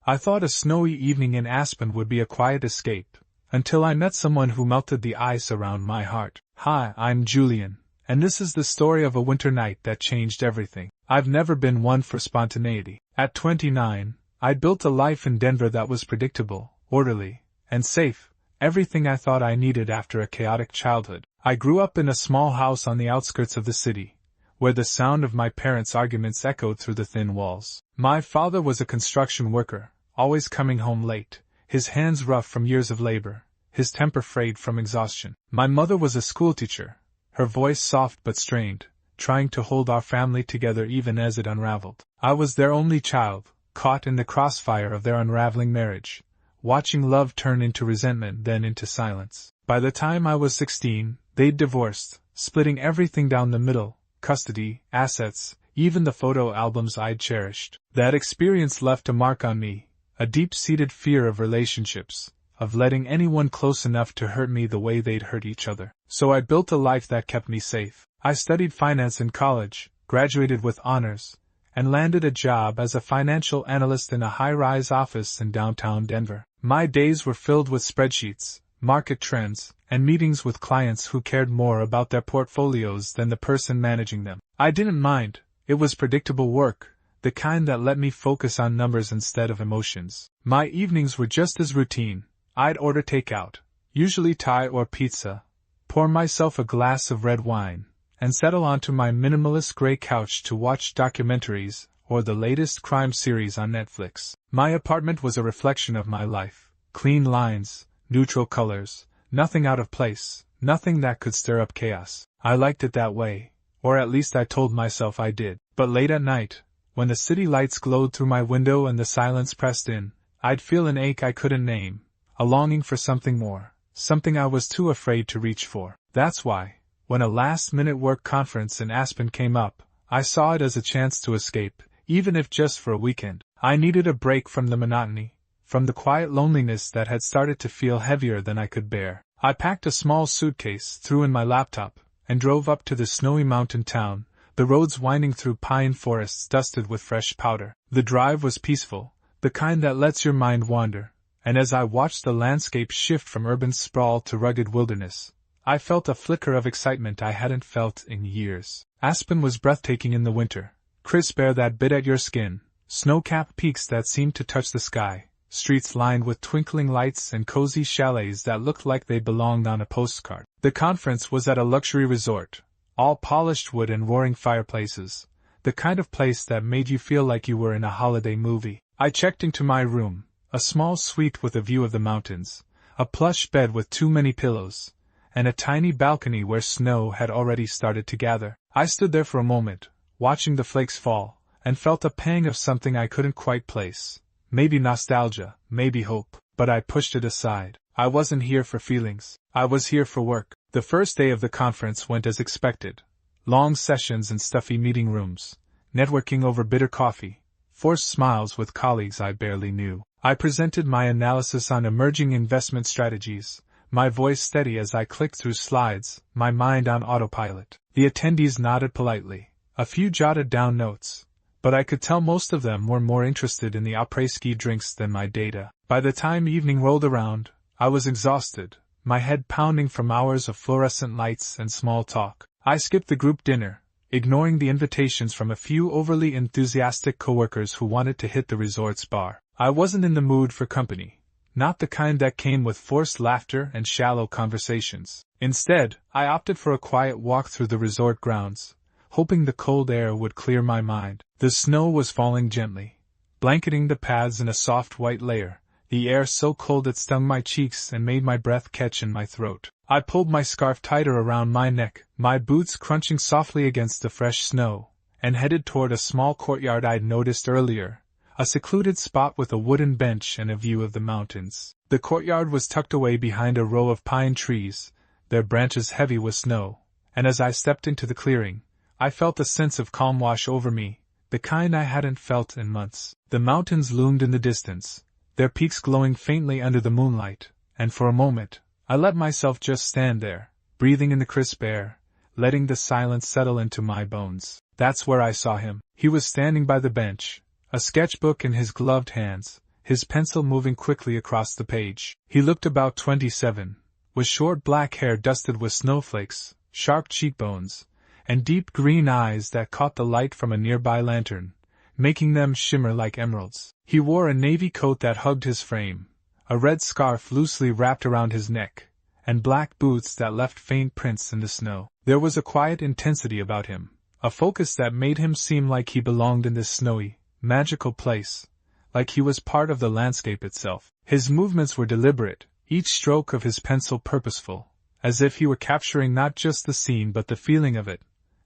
I thought a snowy evening in Aspen would be a quiet escape, until I met someone who melted the ice around my heart. Hi, I'm Julian, and this is the story of a winter night that changed everything. I've never been one for spontaneity. At 29, I'd built a life in Denver that was predictable, orderly, and safe, everything I thought I needed after a chaotic childhood. I grew up in a small house on the outskirts of the city, where the sound of my parents' arguments echoed through the thin walls. My father was a construction worker, always coming home late, his hands rough from years of labor, his temper frayed from exhaustion. My mother was a schoolteacher, her voice soft but strained, trying to hold our family together even as it unraveled. I was their only child, caught in the crossfire of their unraveling marriage, watching love turn into resentment then into silence. By the time I was 16, they'd divorced, splitting everything down the middle, custody, assets, even the photo albums I'd cherished. That experience left a mark on me, a deep-seated fear of relationships, of letting anyone close enough to hurt me the way they'd hurt each other. So I built a life that kept me safe. I studied finance in college, graduated with honors, and landed a job as a financial analyst in a high-rise office in downtown Denver. My days were filled with spreadsheets, market trends, and meetings with clients who cared more about their portfolios than the person managing them. I didn't mind, it was predictable work, the kind that let me focus on numbers instead of emotions. My evenings were just as routine. I'd order takeout, usually Thai or pizza, pour myself a glass of red wine, and settle onto my minimalist gray couch to watch documentaries or the latest crime series on Netflix. My apartment was a reflection of my life. Clean lines, neutral colors, nothing out of place, nothing that could stir up chaos. I liked it that way, or at least I told myself I did. But late at night, when the city lights glowed through my window and the silence pressed in, I'd feel an ache I couldn't name, a longing for something more, something I was too afraid to reach for. That's why, when a last-minute work conference in Aspen came up, I saw it as a chance to escape, even if just for a weekend. I needed a break from the monotony, from the quiet loneliness that had started to feel heavier than I could bear. I packed a small suitcase, threw in my laptop, and drove up to the snowy mountain town, the roads winding through pine forests dusted with fresh powder. The drive was peaceful, the kind that lets your mind wander, and as I watched the landscape shift from urban sprawl to rugged wilderness, I felt a flicker of excitement I hadn't felt in years. Aspen was breathtaking in the winter, crisp air that bit at your skin, snow-capped peaks that seemed to touch the sky, streets lined with twinkling lights and cozy chalets that looked like they belonged on a postcard. The conference was at a luxury resort, all polished wood and roaring fireplaces, the kind of place that made you feel like you were in a holiday movie. I checked into my room, a small suite with a view of the mountains, a plush bed with too many pillows, and a tiny balcony where snow had already started to gather. I stood there for a moment, watching the flakes fall, and felt a pang of something I couldn't quite place. Maybe nostalgia, maybe hope, but I pushed it aside. I wasn't here for feelings. I was here for work. The first day of the conference went as expected. Long sessions in stuffy meeting rooms, networking over bitter coffee, forced smiles with colleagues I barely knew. I presented my analysis on emerging investment strategies, my voice steady as I clicked through slides, my mind on autopilot. The attendees nodded politely. A few jotted down notes, but I could tell most of them were more interested in the après-ski drinks than my data. By the time evening rolled around, I was exhausted, my head pounding from hours of fluorescent lights and small talk. I skipped the group dinner, ignoring the invitations from a few overly enthusiastic coworkers who wanted to hit the resort's bar. I wasn't in the mood for company, not the kind that came with forced laughter and shallow conversations. Instead, I opted for a quiet walk through the resort grounds, hoping the cold air would clear my mind. The snow was falling gently, blanketing the paths in a soft white layer, the air so cold it stung my cheeks and made my breath catch in my throat. I pulled my scarf tighter around my neck, my boots crunching softly against the fresh snow, and headed toward a small courtyard I'd noticed earlier, a secluded spot with a wooden bench and a view of the mountains. The courtyard was tucked away behind a row of pine trees, their branches heavy with snow, and as I stepped into the clearing, I felt a sense of calm wash over me, the kind I hadn't felt in months. The mountains loomed in the distance, their peaks glowing faintly under the moonlight, and for a moment, I let myself just stand there, breathing in the crisp air, letting the silence settle into my bones. That's where I saw him. He was standing by the bench, a sketchbook in his gloved hands, his pencil moving quickly across the page. He looked about 27, with short black hair dusted with snowflakes, sharp cheekbones, and deep green eyes that caught the light from a nearby lantern, making them shimmer like emeralds. He wore a navy coat that hugged his frame, a red scarf loosely wrapped around his neck, and black boots that left faint prints in the snow. There was a quiet intensity about him, a focus that made him seem like he belonged in this snowy, magical place, like he was part of the landscape itself. His movements were deliberate, each stroke of his pencil purposeful, as if he were capturing not just the scene but the feeling of it,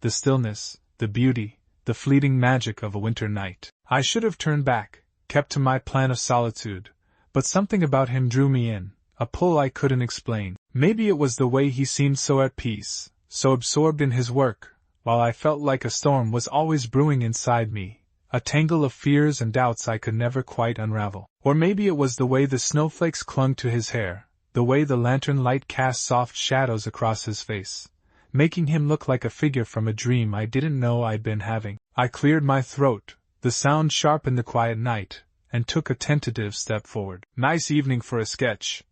the stillness, the beauty, the fleeting magic of a winter night. I should have turned back, kept to my plan of solitude, but something about him drew me in, a pull I couldn't explain. Maybe it was the way he seemed so at peace, so absorbed in his work, while I felt like a storm was always brewing inside me, a tangle of fears and doubts I could never quite unravel. Or maybe it was the way the snowflakes clung to his hair, the way the lantern light cast soft shadows across his face, making him look like a figure from a dream I didn't know I'd been having. I cleared my throat, the sound sharp in the quiet night, and took a tentative step forward. "Nice evening for a sketch,"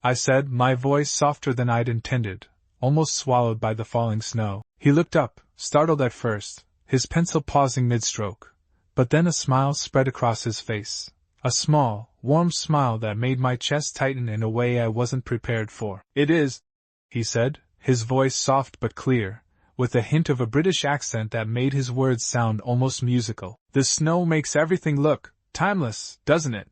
I said, my voice softer than I'd intended, almost swallowed by the falling snow. He looked up, startled at first, his pencil pausing mid-stroke, but then a smile spread across his face, a small, warm smile that made my chest tighten in a way I wasn't prepared for. "It is," he said, his voice soft but clear, with a hint of a British accent that made his words sound almost musical. "The snow makes everything look timeless, doesn't it?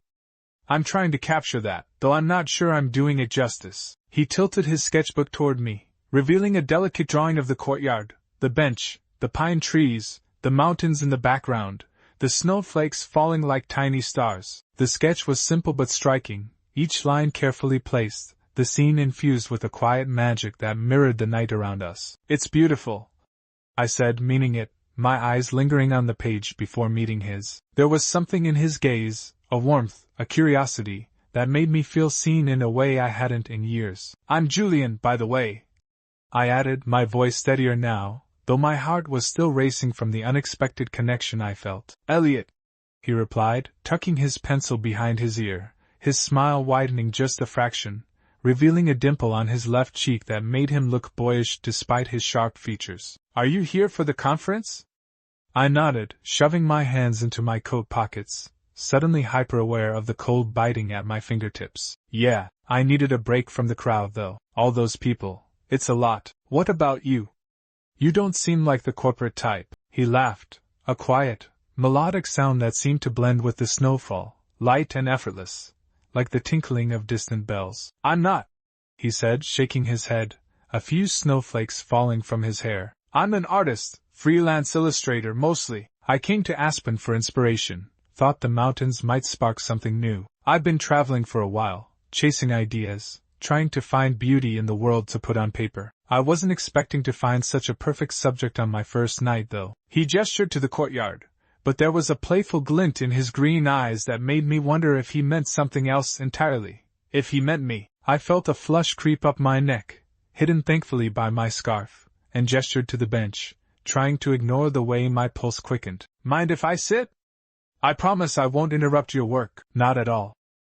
I'm trying to capture that, though I'm not sure I'm doing it justice." He tilted his sketchbook toward me, revealing a delicate drawing of the courtyard, the bench, the pine trees, the mountains in the background, the snowflakes falling like tiny stars. The sketch was simple but striking, each line carefully placed, the scene infused with a quiet magic that mirrored the night around us. "It's beautiful," I said, meaning it, my eyes lingering on the page before meeting his. There was something in his gaze, a warmth, a curiosity, that made me feel seen in a way I hadn't in years. "I'm Julian, by the way," I added, my voice steadier now, though my heart was still racing from the unexpected connection I felt. "Elliot," he replied, tucking his pencil behind his ear, his smile widening just a fraction, revealing a dimple on his left cheek that made him look boyish despite his sharp features. "Are you here for the conference?" I nodded, shoving my hands into my coat pockets, suddenly hyper-aware of the cold biting at my fingertips. "Yeah, I needed a break from the crowd though. All those people, it's a lot. What about you? You don't seem like the corporate type." He laughed, a quiet, melodic sound that seemed to blend with the snowfall, light and effortless, like the tinkling of distant bells. "I'm not," he said, shaking his head, a few snowflakes falling from his hair. "I'm an artist, freelance illustrator mostly. I came to Aspen for inspiration, thought the mountains might spark something new. I've been traveling for a while, chasing ideas, trying to find beauty in the world to put on paper. I wasn't expecting to find such a perfect subject on my first night though." He gestured to the courtyard, but there was a playful glint in his green eyes that made me wonder if he meant something else entirely. If he meant me. I felt a flush creep up my neck, hidden thankfully by my scarf, and gestured to the bench, trying to ignore the way my pulse quickened. "Mind if I sit? I promise I won't interrupt your work." "Not at all,"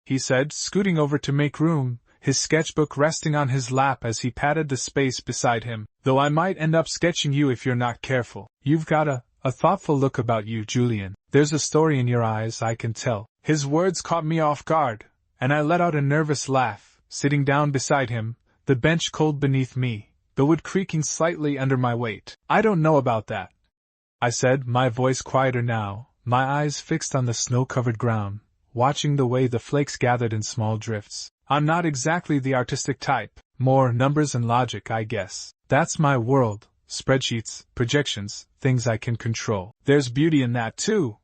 he said, scooting over to make room, his sketchbook resting on his lap as he patted the space beside him. "Though I might end up sketching you if you're not careful. You've got a thoughtful look about you, Julian. There's a story in your eyes, I can tell." His words caught me off guard, and I let out a nervous laugh, sitting down beside him, the bench cold beneath me, the wood creaking slightly under my weight. "I don't know about that," I said, my voice quieter now, my eyes fixed on the snow-covered ground, watching the way the flakes gathered in small drifts. "I'm not exactly the artistic type, more numbers and logic, I guess. That's my world, spreadsheets, projections, things I can control." "There's beauty in that too,"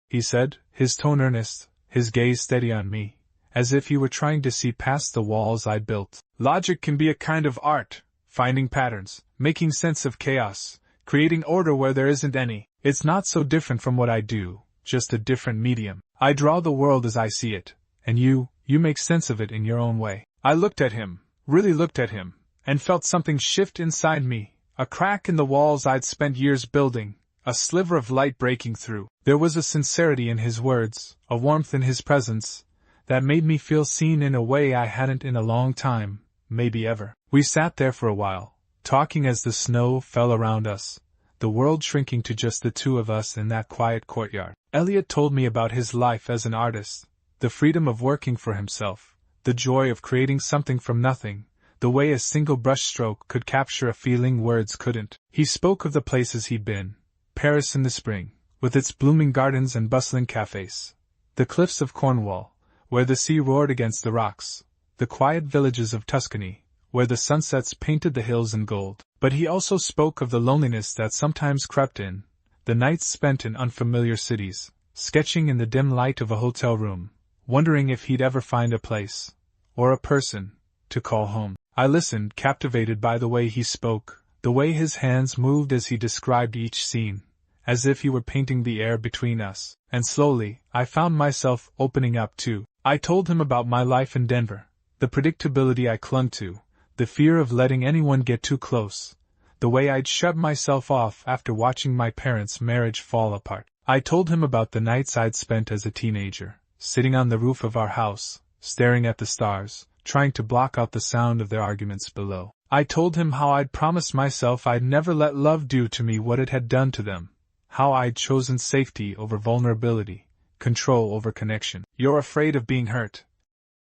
he said, his tone earnest, his gaze steady on me, as if he were trying to see past the walls I'd built. "Logic can be a kind of art, finding patterns, making sense of chaos, creating order where there isn't any. It's not so different from what I do, just a different medium. I draw the world as I see it, and you make sense of it in your own way." I looked at him, really looked at him, and felt something shift inside me, a crack in the walls I'd spent years building, a sliver of light breaking through. There was a sincerity in his words, a warmth in his presence, that made me feel seen in a way I hadn't in a long time, maybe ever. We sat there for a while, talking as the snow fell around us, the world shrinking to just the two of us in that quiet courtyard. Elliot told me about his life as an artist, the freedom of working for himself, the joy of creating something from nothing, the way a single brushstroke could capture a feeling words couldn't. He spoke of the places he'd been: Paris in the spring, with its blooming gardens and bustling cafes; the cliffs of Cornwall, where the sea roared against the rocks; the quiet villages of Tuscany, where the sunsets painted the hills in gold. But he also spoke of the loneliness that sometimes crept in, the nights spent in unfamiliar cities, sketching in the dim light of a hotel room, wondering if he'd ever find a place, or a person, to call home. I listened, captivated by the way he spoke, the way his hands moved as he described each scene, as if he were painting the air between us. And slowly, I found myself opening up too. I told him about my life in Denver, the predictability I clung to, the fear of letting anyone get too close, the way I'd shut myself off after watching my parents' marriage fall apart. I told him about the nights I'd spent as a teenager, sitting on the roof of our house, staring at the stars, trying to block out the sound of their arguments below. I told him how I'd promised myself I'd never let love do to me what it had done to them, how I'd chosen safety over vulnerability, control over connection. "You're afraid of being hurt,"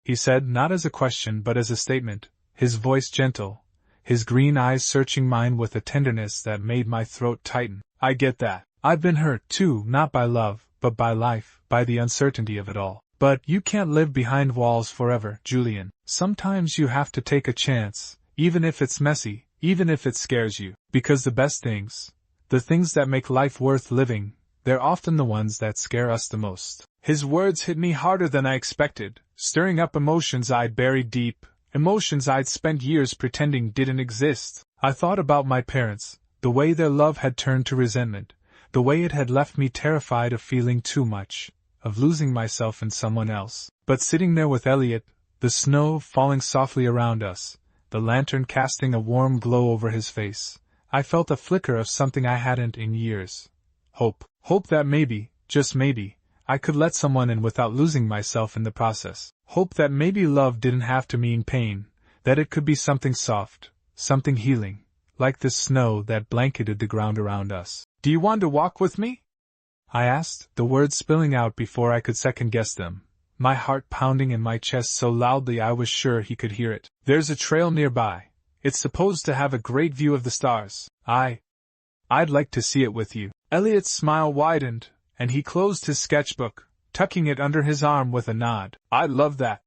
he said, not as a question but as a statement, his voice gentle, his green eyes searching mine with a tenderness that made my throat tighten. "I get that. I've been hurt, too, not by love, but by life, by the uncertainty of it all. But you can't live behind walls forever, Julian. Sometimes you have to take a chance, even if it's messy, even if it scares you. Because the best things, the things that make life worth living, they're often the ones that scare us the most." His words hit me harder than I expected, stirring up emotions I'd buried deep, emotions I'd spent years pretending didn't exist. I thought about my parents, the way their love had turned to resentment, the way it had left me terrified of feeling too much, of losing myself in someone else. But sitting there with Elliot, the snow falling softly around us, the lantern casting a warm glow over his face, I felt a flicker of something I hadn't in years. Hope. Hope that maybe, just maybe, I could let someone in without losing myself in the process. Hope that maybe love didn't have to mean pain, that it could be something soft, something healing, like the snow that blanketed the ground around us. "Do you want to walk with me?" I asked, the words spilling out before I could second-guess them, my heart pounding in my chest so loudly I was sure he could hear it. "There's a trail nearby. It's supposed to have a great view of the stars. I'd like to see it with you." Elliot's smile widened, and he closed his sketchbook, tucking it under his arm with a nod. "I'd love that,"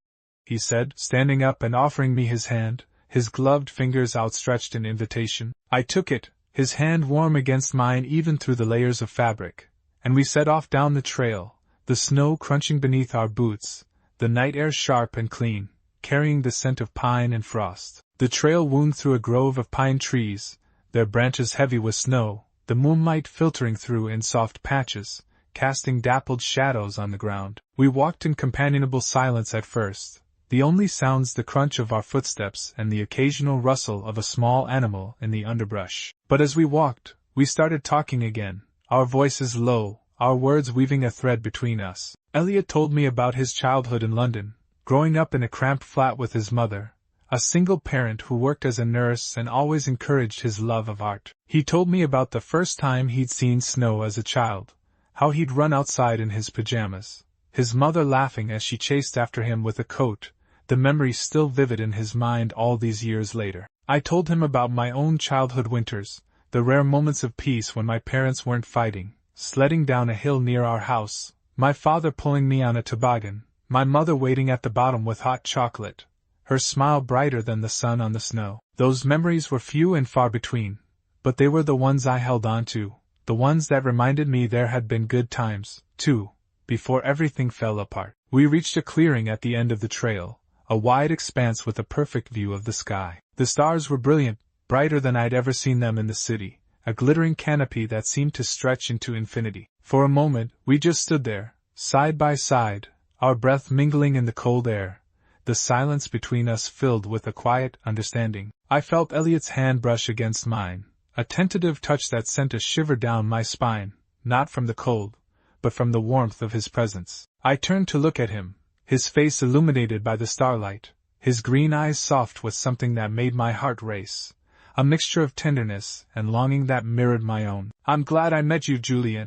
he said, standing up and offering me his hand, his gloved fingers outstretched in invitation. I took it, his hand warm against mine even through the layers of fabric, and we set off down the trail, the snow crunching beneath our boots, the night air sharp and clean, carrying the scent of pine and frost. The trail wound through a grove of pine trees, their branches heavy with snow, the moonlight filtering through in soft patches, casting dappled shadows on the ground. We walked in companionable silence at first, the only sounds the crunch of our footsteps and the occasional rustle of a small animal in the underbrush. But as we walked, we started talking again, our voices low, our words weaving a thread between us. Elliot told me about his childhood in London, growing up in a cramped flat with his mother, a single parent who worked as a nurse and always encouraged his love of art. He told me about the first time he'd seen snow as a child, how he'd run outside in his pajamas, his mother laughing as she chased after him with a coat, the memory still vivid in his mind all these years later. I told him about my own childhood winters, the rare moments of peace when my parents weren't fighting, sledding down a hill near our house, my father pulling me on a toboggan, my mother waiting at the bottom with hot chocolate, her smile brighter than the sun on the snow. Those memories were few and far between, but they were the ones I held on to, the ones that reminded me there had been good times, too, before everything fell apart. We reached a clearing at the end of the trail, a wide expanse with a perfect view of the sky. The stars were brilliant, brighter than I'd ever seen them in the city, a glittering canopy that seemed to stretch into infinity. For a moment, we just stood there, side by side, our breath mingling in the cold air, the silence between us filled with a quiet understanding. I felt Elliot's hand brush against mine, a tentative touch that sent a shiver down my spine, not from the cold, but from the warmth of his presence. I turned to look at him, his face illuminated by the starlight, his green eyes soft with something that made my heart race, a mixture of tenderness and longing that mirrored my own. "I'm glad I met you, Julian,"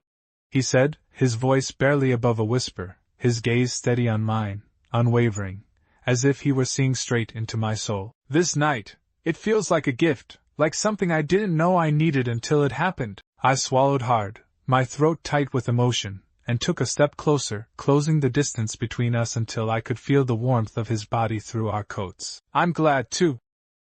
he said, his voice barely above a whisper, his gaze steady on mine, unwavering, as if he were seeing straight into my soul. "This night, it feels like a gift, like something I didn't know I needed until it happened." I swallowed hard, my throat tight with emotion, and took a step closer, closing the distance between us until I could feel the warmth of his body through our coats. "I'm glad too,"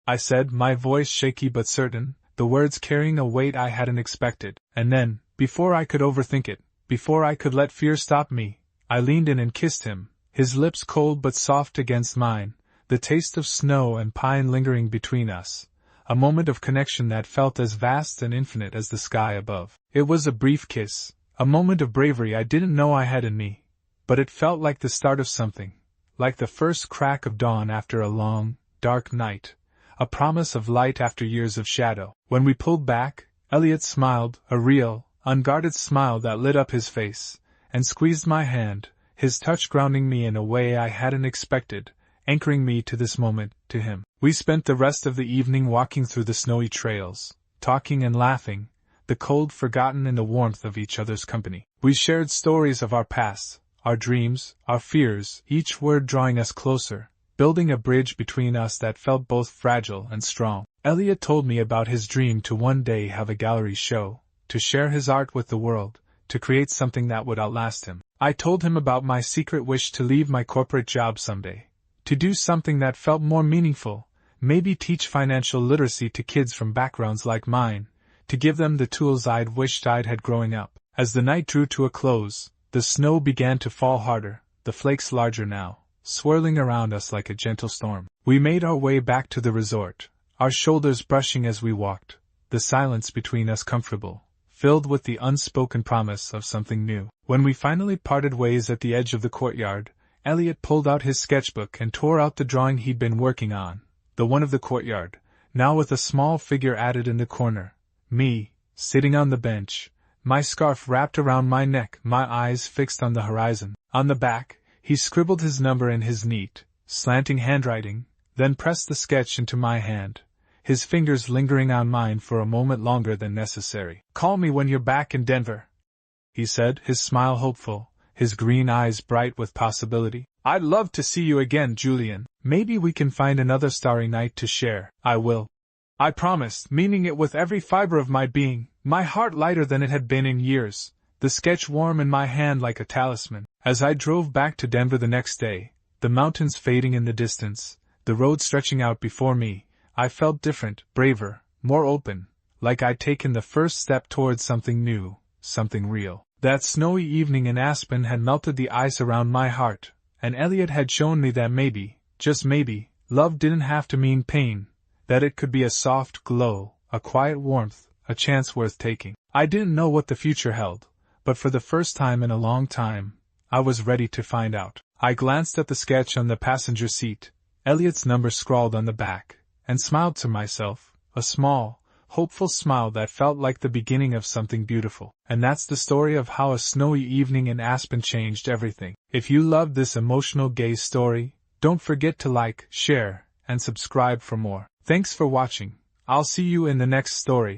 I said, my voice shaky but certain, the words carrying a weight I hadn't expected. And then, before I could overthink it, before I could let fear stop me, I leaned in and kissed him, his lips cold but soft against mine, the taste of snow and pine lingering between us, a moment of connection that felt as vast and infinite as the sky above. It was a brief kiss, a moment of bravery I didn't know I had in me, but it felt like the start of something, like the first crack of dawn after a long, dark night, a promise of light after years of shadow. When we pulled back, Elliot smiled, a real, unguarded smile that lit up his face, and squeezed my hand, his touch grounding me in a way I hadn't expected, anchoring me to this moment, to him. We spent the rest of the evening walking through the snowy trails, talking and laughing, the cold forgotten in the warmth of each other's company. We shared stories of our past, our dreams, our fears, each word drawing us closer, building a bridge between us that felt both fragile and strong. Elliot told me about his dream to one day have a gallery show, to share his art with the world, to create something that would outlast him. I told him about my secret wish to leave my corporate job someday, to do something that felt more meaningful, maybe teach financial literacy to kids from backgrounds like mine, to give them the tools I'd wished I'd had growing up. As the night drew to a close, the snow began to fall harder, the flakes larger now, swirling around us like a gentle storm. We made our way back to the resort, our shoulders brushing as we walked, the silence between us comfortable, filled with the unspoken promise of something new. When we finally parted ways at the edge of the courtyard, Elliot pulled out his sketchbook and tore out the drawing he'd been working on, the one of the courtyard, now with a small figure added in the corner. Me, sitting on the bench, my scarf wrapped around my neck, my eyes fixed on the horizon. On the back, he scribbled his number in his neat, slanting handwriting, then pressed the sketch into my hand, his fingers lingering on mine for a moment longer than necessary. "Call me when you're back in Denver," he said, his smile hopeful, his green eyes bright with possibility. "I'd love to see you again, Julian. Maybe we can find another starry night to share." "I will," I promised, meaning it with every fiber of my being, my heart lighter than it had been in years, the sketch warm in my hand like a talisman. As I drove back to Denver the next day, the mountains fading in the distance, the road stretching out before me, I felt different, braver, more open, like I'd taken the first step towards something new, something real. That snowy evening in Aspen had melted the ice around my heart, and Elliot had shown me that maybe, just maybe, love didn't have to mean pain, that it could be a soft glow, a quiet warmth, a chance worth taking. I didn't know what the future held, but for the first time in a long time, I was ready to find out. I glanced at the sketch on the passenger seat, Elliot's number scrawled on the back, and smiled to myself, a small, hopeful smile that felt like the beginning of something beautiful. And that's the story of how a snowy evening in Aspen changed everything. If you loved this emotional gay story, don't forget to like, share, and subscribe for more. Thanks for watching. I'll see you in the next story.